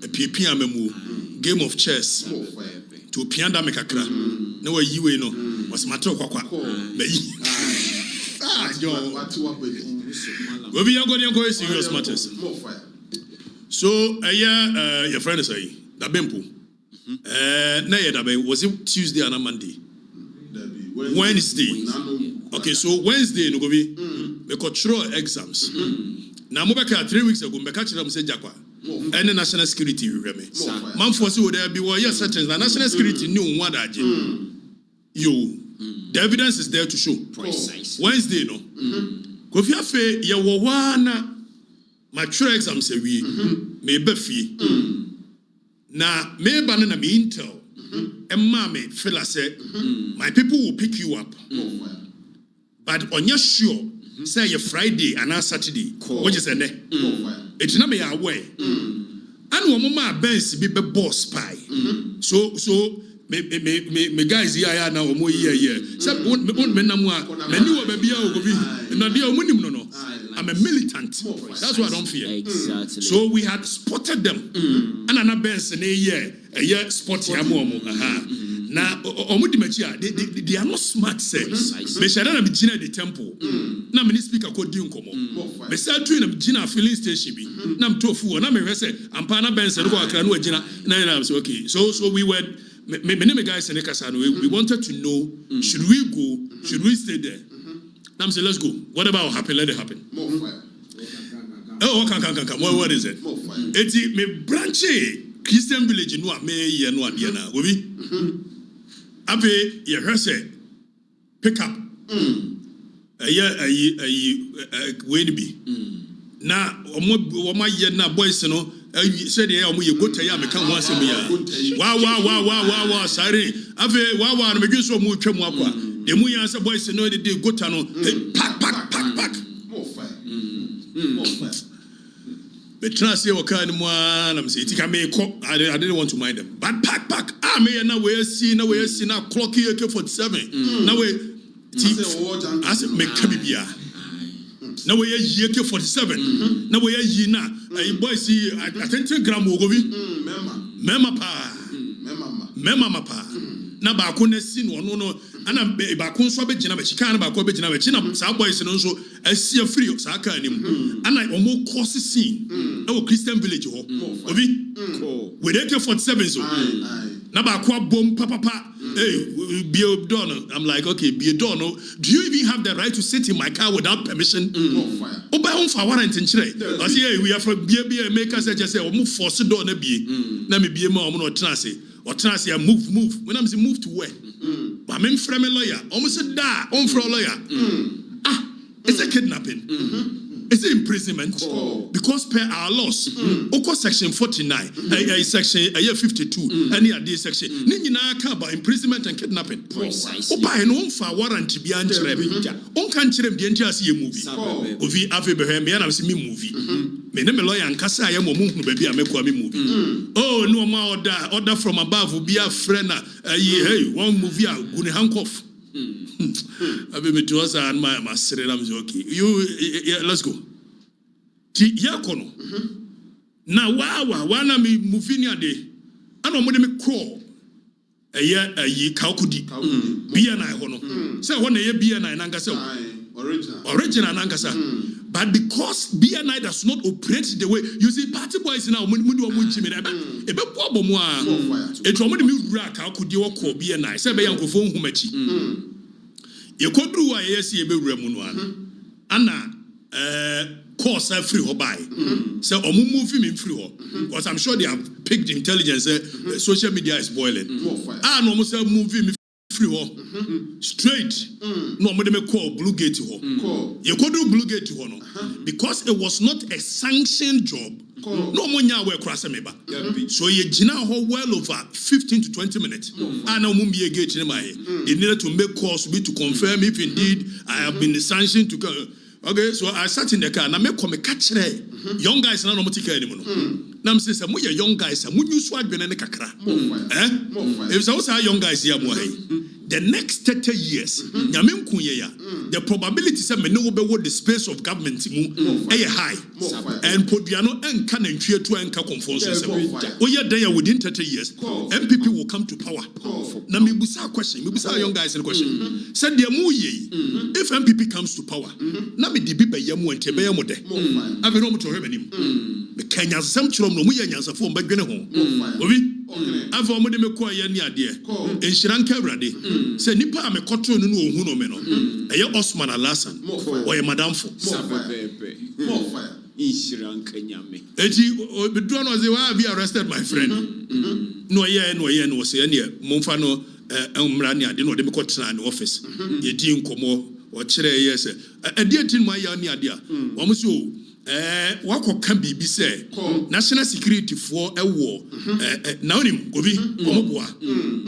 a pipi amemu game of chess to pianda mekakra na wa yiwe no was matter kwakwa meyi John we be going to serious matters so your friend is say that bempo na ye that was it Tuesday and Monday Wednesday. Okay, so Wednesday no go be control exams. Now mo beka 3 weeks ago me catch them say jakwa. Any national security we me. Man force wo there be wo yes certain national security new one that you the evidence is there to show. Precise. Wednesday no. Go fi afa ye wo wana mature exams we me be fie. Na me ba na me intel Emma me feel say my people will pick you up. But on your sure, say your Friday and our Saturday, what is it? It's not me away. And one mama Benz be boss spy. So me guys here now more year. So I'm a militant. That's what I don't fear. Exactly. So we had spotted them. And another Benz in a year spot now, they are not smart, say. They shall not be Gina the temple. Now, many speaker called Dunkomo. They start doing a Gina filling station. Now, I'm tofu, and I'm say, I'm Pana Benz and Gina. Okay. So we were many guys in Ekasan. We wanted to know should we go, should we stay there? Now, I'm saying, let's go. What about happen? Let it happen. Oh, come. What is it? It's me branch. Christian village no me ye no ade na go bi abe ye hwese pick up we ni bi na omo ye na boys no said ye omo ye gota ya me kan ho asem ya wa sorry abe wa no me dwi so omo twam akwa de mu yan se boys no de gota no pack more fire but trust you can more I'm say it can make I didn't want to mind them. But pack. Me now we see now clock here AK-47. Now we as me kabibia. Now we here AK-47. Now we here na. Boy see attention gram go bi. Mema pa. Na ba ko na si no ana ba ko nso be gina be chika na ba ko be gina be china sa boys no nso asia free sa ka anim ana omo course scene na wo Christian village ho obi we dey AK-47 so na ba ko bom papa hey be a don I'm like okay be a don do you even have the right to sit in my car without permission oba hon fa warrant nchire I say hey we are from be make us just say omo force door na bie na me bie ma omo no tena say or trans here move. When I'm saying move to where? But I'm from a lawyer. Almost said da. I'm from a lawyer. It's a kidnapping. It's an imprisonment because per our laws. Oko section 49, section 52, any other section. Nina about imprisonment and kidnapping. Opa no for warrant to be anchorable. On can't chirem the entire see a movie. Ovi Afrifa me and I'm see me movie. Me name lawyer and kasa I am no baby I make a movie. Oh no more order from above will be a friend. Hey, one movie out gonna handcuff. I be me to us and my master. I'm okay. You let's go. Yakono. Now wana me moving a day. I don't want me call. A year Kaukudi. BNI hono. So one a year BNI Nangasa. Original Nangasa. But because BNI does not operate the way you see, party boys now, when we do a munchim, a bit problem. It's already me rack. How could you call BNI? Say, Bayanko phone humachi. You could do a yes, you be remunuan. Anna, course, I free or buy. So, or move him in free because I'm sure they have picked intelligence. Social media is boiling. I almost move him free straight. No, I'm going to call Blue Gate. You could do Blue Gate because it was not a sanctioned job. No one were crossing me back. So you jina well over 15 to 20 minutes. I know mumbi a gate in my they needed to make calls to confirm if indeed I have been sanctioned to come. Okay, so I sat in the car and I make come a catch young guys are not take anymore. Now I'm saying some young guys, I'm when you swag in the kakra. If so, young guys here, the next 30 years, the probability say me no be the space of government high. And Podiano and can and to and conformance. Within 30 years, MPP will come to power. Now me busa question, me busa young guys a question. Said the if MPP comes to power, na me dibi be yamu and tebe yamu de. I've no to him. The Kenyans some children no munyans of back ho. I've already me kwa yani adie. In Shiranka Radi, say nipa me koto no no me no. Eye Osman Alasan or ye madam fo. More fire. In Shiranka nyame. Eti bedua no say why be arrested my friend. No say any momfa no umra ni ade no de me kotena in office. Ye di nkomo o kire yes. Ade tin ma ya ni ade a. Wo mo so wako kan bibi say national security for war na onim obi omoboa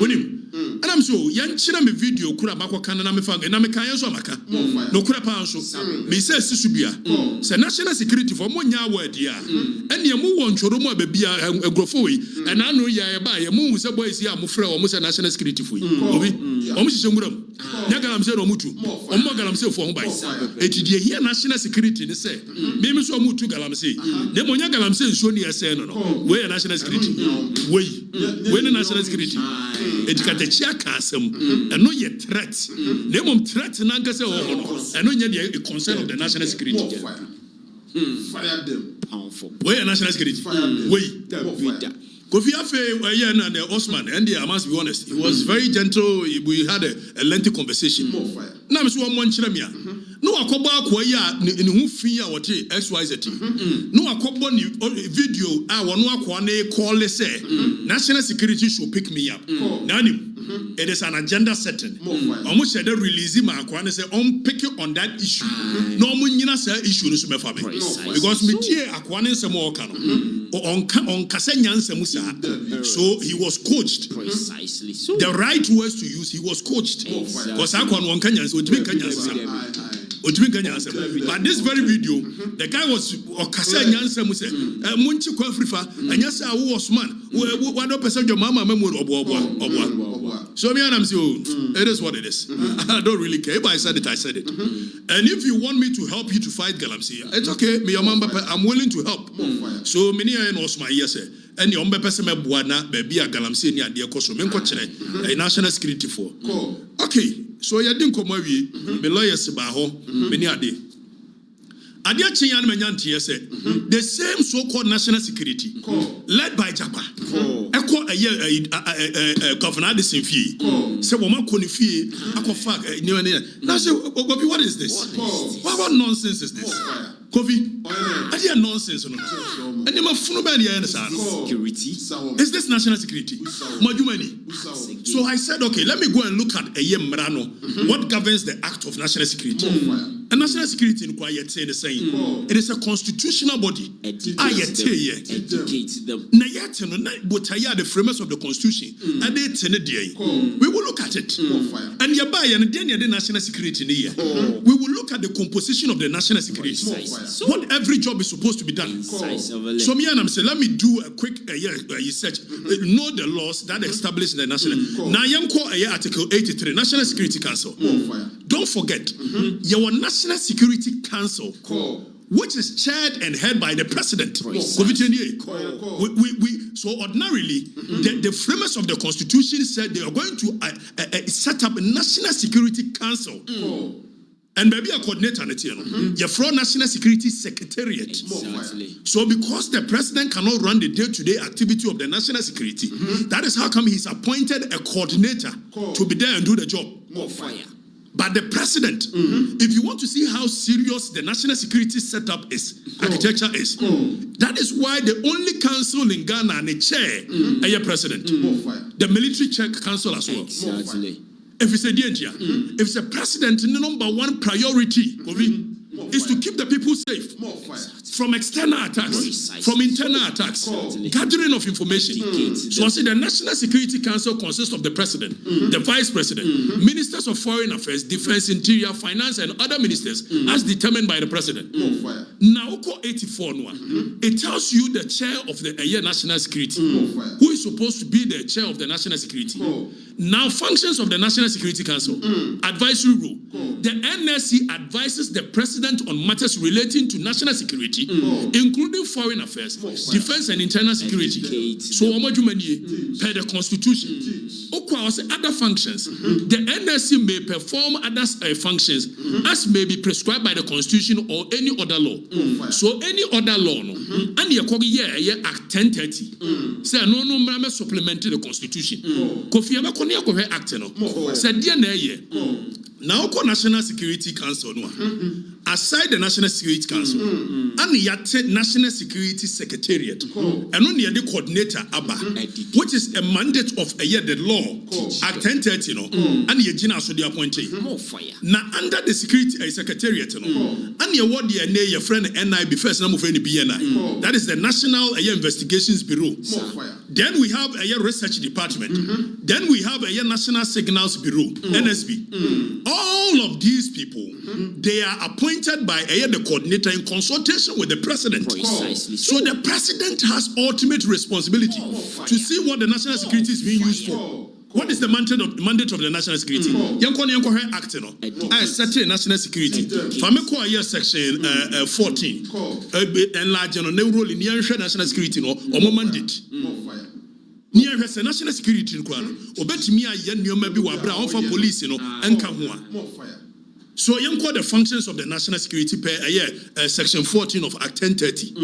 onim and I'm so yan chira me video kura bako kan na me fa na me kan so maka no kura pa so me say sisubia say national security for mo nya word ya ene mo won choro mo babia agrofo we and anu ya e ba ye mo hu say boys ya mo frɛ o mo say national security for obi o mo hye nguram nya galam say no mutu o mo galam say for ho bai etidie here national security ne say me so mutu galam say de mo nya galam say so ne say no we national security we national security the chia kasem and no yet threat. Name threat nankase no. And no yet a concern of the national security. Fire them. Powerful. Where national security? Wait. Kofi Afe and the Osman, and I must be honest, he was very gentle. We had a lengthy conversation. Now, I'm so one chiramia. No, I call back where in who fear what XYZ. No, I call one video. I want to call say national security should pick me up. Nani, it is an agenda setting. Almost said release my akwane say on pick on that issue. No, munyina say issue no me for me because me tie akwane say mo kano on kasenyan semusa. So he was coached. Precisely. So the right words to use, he was coached. Because akwane on Kenya so to Kenya. But this very video, the guy was Okatakyie say, Munchi Afrifa, and yes, I was man. What do person your mama memory so me and I'm saying, it is what it is. I don't really care. If I said it, I said it. And if you want me to help you to fight Galamsey, it's okay. Me your mama, I'm willing to help. So many and Osman yes, and your person me buana baby a Galamsey ni adia koso me nkokyere a national security for. Okay. So you didn't come away, the lawyers about many a day. Adia Chiyan Menyanti said the same so-called national security led by Japa. Echo a year governor this in fee. Say woman fee, now say what is this? What nonsense is this? Kofi, I hear nonsense. And you must security. Is this national security? So I said, okay, let me go and look at a year Marano. What governs the act of national security? And national security in quiet saying the same. It is a constitutional body. Educate them. The framers of the constitution. And they we will look at it. And you buy and then the national security in here. We will look at the composition of the national security. What every job is supposed to be done. So me and I'm saying, let me do a quick research. Know the laws that establish the national. Now I'm call Article 83, National Security Council. Don't forget, your National Security Council, which is chaired and held by the president. So ordinarily, the framers of the Constitution said they are going to set up a National Security Council. And maybe a coordinator on it, your from National Security Secretariat. Exactly. So because the president cannot run the day-to-day activity of the national security, that is how come he's appointed a coordinator to be there and do the job. More fire. But the president, if you want to see how serious the national security setup is, architecture is, that is why the only council in Ghana and the chair is your president. The military check council as well. Exactly. If it's a danger, if it's a president, the number one priority is to keep the people safe from external attacks, from internal attacks, gathering of information. So I say the National Security Council consists of the president, the vice president, ministers of foreign affairs, defense, interior, finance, and other ministers as determined by the president. Now, 84, it tells you the chair of the national security, who is supposed to be the chair of the national security. Now, functions of the National Security Council. Advisory role. The NSC advises the president on matters relating to national security, including foreign affairs, defense and internal security. So, per the Constitution. Other functions. The NSC may perform other functions as may be prescribed by the Constitution or any other law. So, any other law, and you Act 1030. Say, no, supplemented the Constitution. Kofi Abakone Act, no. Said, now, National Security Council, aside the National Security Council, and the National Security Secretariat, and only the coordinator, which is a mandate of the law, Act 1030, and the Gina so the appointee. Now, under the Security Secretariat, and your word, your friend NIB, first name of any BNI, that is the National Investigations Bureau. Then we have a research department. Then we have a National Signals Bureau, NSB. All of these people, they are appointed by the coordinator in consultation with the president. So the president has ultimate responsibility to see what the national security is being used for. What is the mandate of the national security? Act, I set national security. Fameko here section 14. Enlarge on the role in national security or mandate. Near her national security in Kwan, or bet me a young maybe wabra for police, and come. So, you call the functions of the national security per year, section 14 of Act 1030.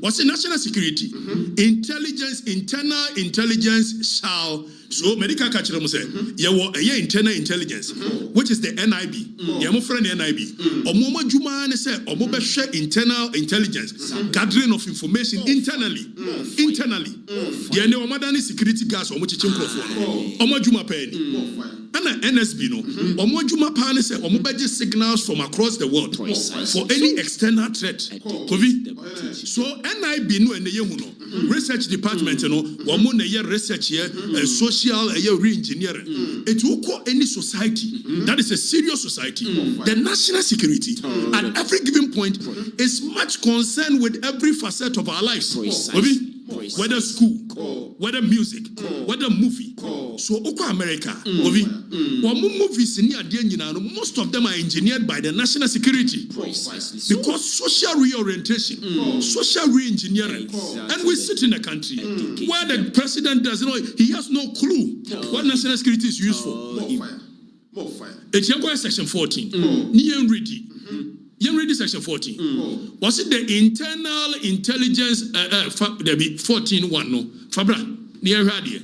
What's the national security? Intelligence, internal intelligence shall. So, medical catcher say, internal intelligence, which is the NIB. Friend NIB. Omoma Juma say, Omoba share internal intelligence, gathering of information internally. The Omadani security gas, Omochim Crofon, Omajuma Penny. And NSB no, Omojuma Pane say Omobaji signals from across the world for any external threat. So NIB no and the research department no, Wamon research here, social re-engineering. It will call any society that is a serious society. The national security at every given point is much concerned with every facet of our lives. Whether school, whether music, whether movie. So, America, movies in most of them are engineered by the national security because social reorientation, social re-engineering, and we sit in a country where the president doesn't know, he has no clue what national security is used for. It's section 14. You read section 14. Was it the internal intelligence? There be 14:1 no. Fabra near radio.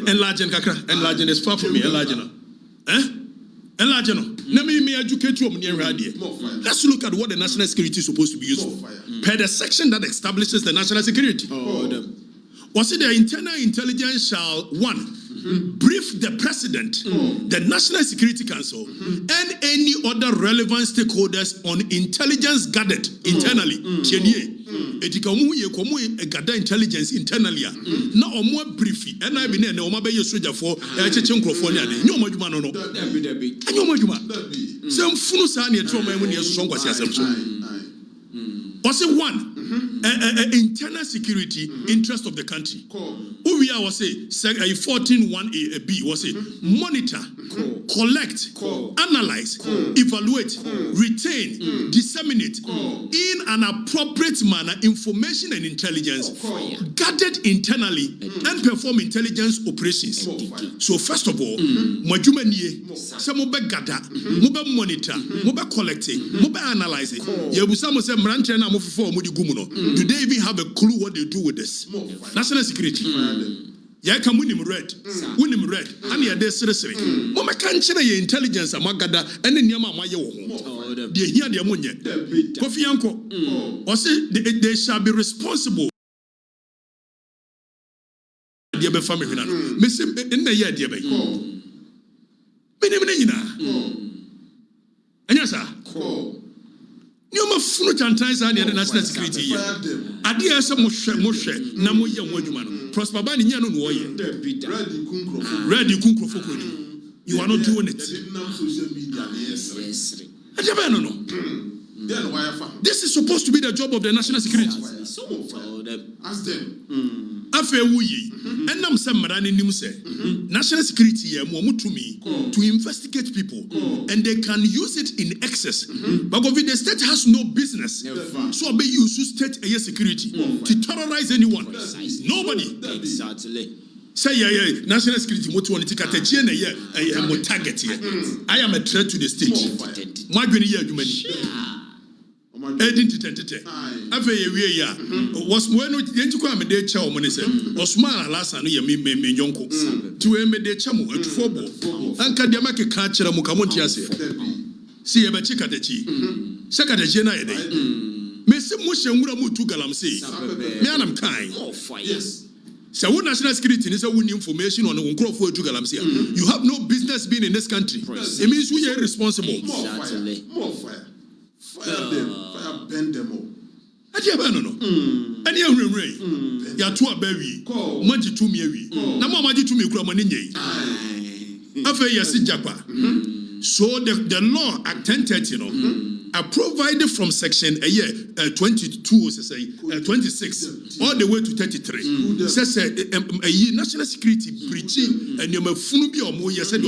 Enlarging kakra. Enlarging is far from me. Enlarging. Enlarging. Let me educate you on near radio. Let's look at what the national security is supposed to be used for. Per the section that establishes the national security. Was it the internal intelligence shall 1. Brief the president, the National Security Council, and any other relevant stakeholders on intelligence gathered internally. Gather intelligence internally. No more briefy. And I've been a mobile soldier for a Chechenophonia. No more man. Some Funusani trauma when you're strong was also 1. Internal security interest of the country. Uvia was a 14:1a was a monitor, collect, analyze, evaluate, retain, disseminate in an appropriate manner information and intelligence gathered internally and perform intelligence operations. So first of all, Majumanie, some mobe gather, mobe monitor, mobe collecting, mobe analyzing. Yabusamo say Mranchena Mofo Mudi Gumuno. Do they even have a clue what they do with this? National security. Yeah, come win him red. And you're there seriously. Mama can't share your intelligence amagada and then Yama Maya. They hear the ammonia. Kofi Yanko. Or say they shall be responsible. Dear family, Miss in the year, dear baby. And yes, sir. You must float and times and the national security. Adia some Moshe, Namoya Mojuman, Prosper Bani Yano Warrior. Ready Kunkro Fokuni. You are not doing it. Yes. I never know. Then why? This is supposed to be the job of the national security. Ask them. Afe wuyi. Enam se mara ne nim se. National security ye mo mutumi to investigate people and they can use it in excess. But if the state has no business, so be use state security to terrorize anyone. Nobody. Exactly. Say national security motu on Okatakyie na ye mo target here. I am a threat to the state. My gwini ye adwumani. Edinti tentete. Afa ye wie ya. Was mo no yentuko amede cha o mo ne se. Osman alasa no ye me nyonko. Ti we me de cha mo atufo bo. Anka de make ka kire mo ka mo ntiase. Si ye be Okatakyie. Se Okatakyie na ye dey. Me se mo hyenwura mo tu galamsey. Me anam kan. Yes. So what national security is information on the crop for galamsey. You have no business being in this country. It means we are responsible. Exactly. More fire. Fire them. Fire bend them all. I don't know. And you rain. You are 2 baby. Money to me. No more money to me. After you see Japa. So the law at 1030, are provided from section 22, 26, all the way to 33. Says a national security breaching and you may be or more. You said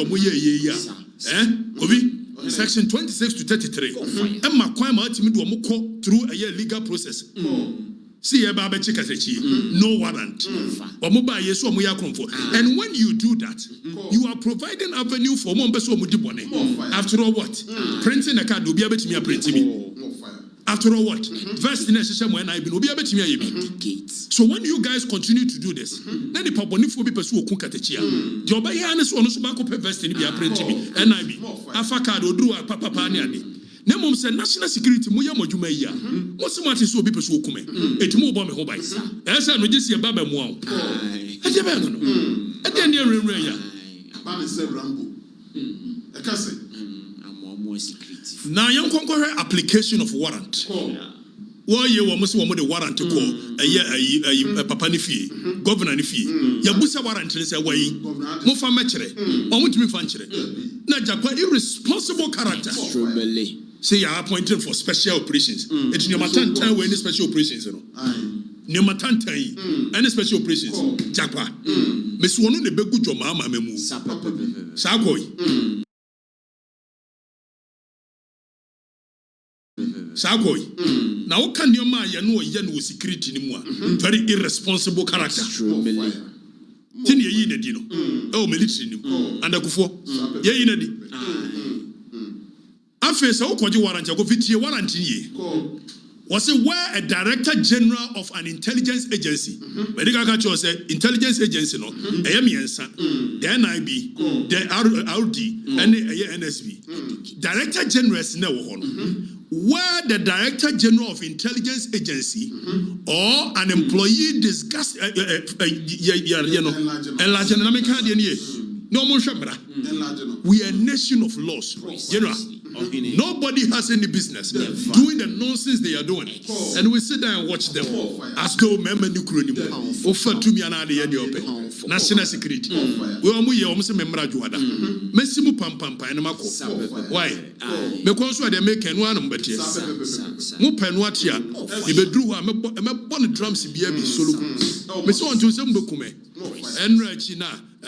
section 26 to 33. And my crime ultimately through a legal process. See a baba Okatakyie, no warrant. And when you do that, you are providing avenue for one person. After all, what? Printing a card will be able to me a printing. After all, what? First in a system when I will be able to me. So when you guys continue to do this, then the public will be pursued Okatakyie. Joba Yanis on Subako vest in the printing and I be Afrifa or do a papa pani. Nemom say national security mo ya modwuma yi a mo se mate so obi peso okume etimo bo me ho bai esa no gisi e baba mo awo aje be no e de ne renren ya ba me se rambo e ka se amo security na yan konkohwe application of warrant wo ye wo mo se wo mo de warrant ko papa ni fie governor ni fie ya busa warrant ni se wai mo fa ma kire o mo tumi fa nkire na Japa irresponsible character. Say you are appointed for special operations. It's your matan time when any special operations, Your matan time any special operations. Japa. Miss one the begu jo Mahama memu. Sakoi. Sakoi. Now what can your man no security anymore? Very irresponsible character. Tini ye ne di no. Oh military ni. And akufo. Ye ne di. Afe se ukoji warrant go fitie warrant ye. Was it where a director general of an intelligence agency? Medical culture say intelligence agency no. Miensa. The NIB, the RD, and the NSB. Director general is now where the director general of intelligence agency or an employee discuss we are a nation of laws. General. Nobody has any business doing the nonsense they are doing, and we sit there and watch them as though member offer to me another national security. We are muy almost member Juada. Messimu pam and Mako. Why? Because they make one but yes. Mupenwatia, if a drew a bonnet drums be a solo. Miss one to some bokume. And Rachina, a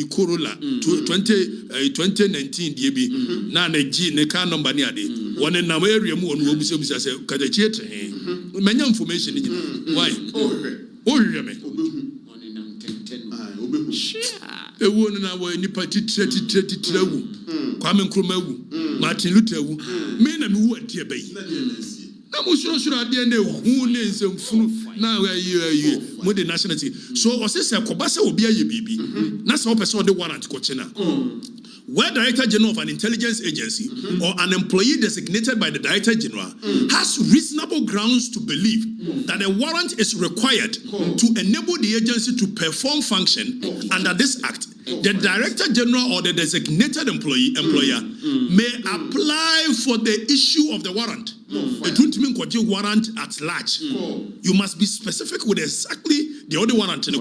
Kurula 2019 DB. Nana G. Ne car number near the one in our area more will be Okatakyie. Many information in why? Oh, you me. A woman our Nipati 30 Kwame Nkrumah, Martin Luther, men and who are dear bay. Now, should I be who names and flu now where you with the nationality. So, or says Kobasa will be a baby. That's all person the warrant coachina. Where Director General of an intelligence agency or an employee designated by the Director General has reasonable grounds to believe that a warrant is required to enable the agency to perform function under this act, the Director General or the designated employer may apply for the issue of the warrant. It won't mean warrant at large. You must be specific with exactly the other warrant in the